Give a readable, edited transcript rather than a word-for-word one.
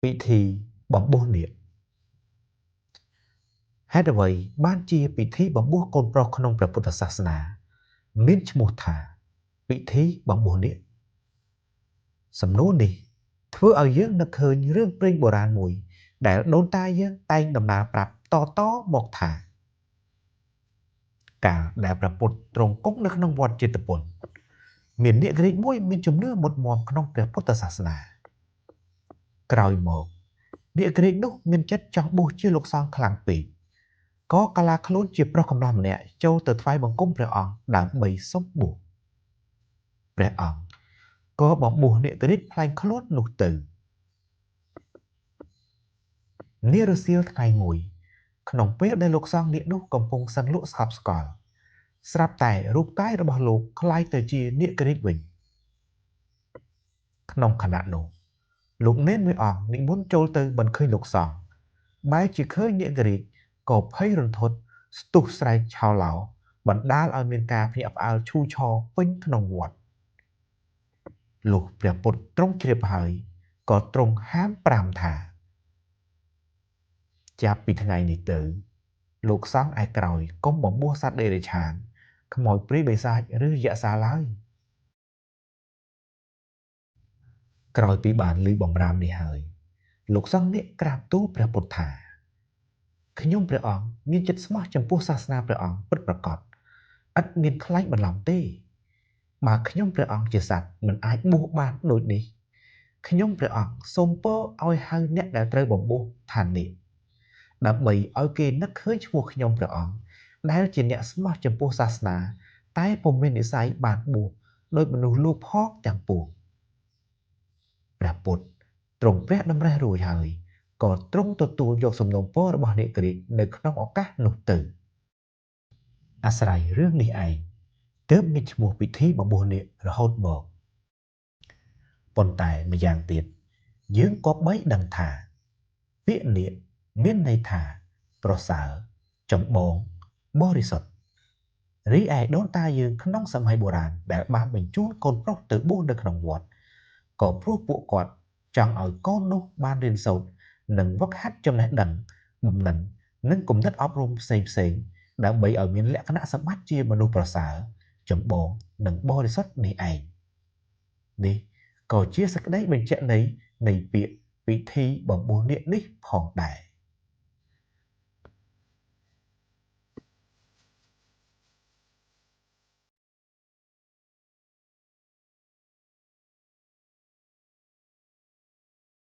ពិធីបំបួសនាគហេតុអ្វីបានជាពិធីបំបួសកូនប្រុសក្នុងព្រះពុទ្ធសាសនាមានឈ្មោះថាពិធីបំបួសនាគសំណួរនេះធ្វើឲ្យយើងនឹកឃើញរឿងព្រេងបុរាណមួយដែលដូនតាយើងតែងដំណើរប្រាប់តមកថាកាលដែលព្រះពុទ្ធទ្រង់គង់នៅក្នុងវត្តចេតពុនមាននាគរាជមួយមានជំនឿមុតមាំក្នុងព្រះពុទ្ធសាសនាក្រោយមកនាគរាជនោះមានចិត្តចង់បួសជាលោកសង្ឃខ្លាំងពេកក៏កាឡាខ្លួនជាប្រុសកំណោះម្នាក់ចូលទៅថ្វាយបង្គំព្រះអង្គដើម្បីសុំបួសព្រះអង្គក៏បំបួសនាគរាជផ្លែងខ្លួននោះទៅនារសៀលថ្ងៃមួយក្នុងពេលដែលលោកសង្ឃនាគនោះកំពុងសឹងលក់ស្កប់ស្កល់ស្រាប់តែរូបកាយរបស់លោកคล้ายទៅជានាគរាជវិញក្នុងខណៈនោះលោកនេនមួយអង្គនិមន្តចូលទៅមិនឃើញលោកសង្ឃបែរជាឃើញនាគរាជក៏ភ័យរន្ធត់ស្ទុះស្រែកឆោឡោបណ្ដាលឲ្យមានការភ្ញាក់ផ្អើលឈូឆរពេញក្នុងវត្តលុះព្រះពុទ្ធទ្រង់ជ្រាបហើយក៏ទ្រង់ហាម5ថាចាប់ពីថ្ងៃនេះទៅលោកសង្ឃឯក្រោយកុំបំបួសសត្វដេរឆានខ្មោចព្រាយបិសាចឬយក្សសាឡើយក្រោយពីបានឮបំរាមនេះហើយលោកសង្ឃនេះក្រាបទូលព្រះពុទ្ធថាខ្ញុំព្រះអង្គមានចិត្តស្មោះចំពោះសាសនាព្រះអង្គពិតប្រាកដឥតមានខ្លាញ់បន្លំទេបើខ្ញុំព្រះអង្គជាសត្វមិនអាចបួសបានដូចនេះខ្ញុំព្រះអង្គសូមពរឲ្យហៅអ្នកដែលត្រូវបំបួសថានាគដើម្បីឲ្យគេនឹកឃើញឈ្មោះខ្ញុំព្រះអង្គដែលជាអ្នកស្មោះចំពោះសាសនាតែពុំមាននិស្ស័យបានបួសដោយមនុស្សលោកផងទាំងពួងព្រះពុទ្ធទ្រង់ព្រះតម្រិះរួចហើយក៏ទ្រង់ទទួលយកសំណូមពររបស់នាគរាជនៅក្នុងឱកាសនោះទៅអាស្រ័យរឿងនេះឯងទើបមានឈ្មោះពិធីបំបួសនាគរហូតមកប៉ុន្តែម្យ៉ាងទៀតយើងក៏បីដឹងថាពាក្យនាគមានន័យថាប្រសើរចម្បងបរិសុទ្ធរីឯដូនតាយើងក្នុងសម័យបុរាណដែលបានបញ្ជូនកូនប្រុសទៅបួសនៅក្នុងវត្តក៏ព្រោះពួកគាត់ចង់ឲ្យកូននោះបានរៀនសូត្រនិងវឹកហាត់ចំណេះដឹងបំណិននិងគំនិតអប់រំផ្សេងៗដើម្បីឲ្យមានលក្ខណៈសម្បត្តិជាមនុស្សប្រសើរចម្បងនិងបរិសុទ្ធនេះឯងនេះក៏ជាសេចក្តីបញ្ជាក់នៃពាក្យពិធីបំបួសនាគនេះផងដែរ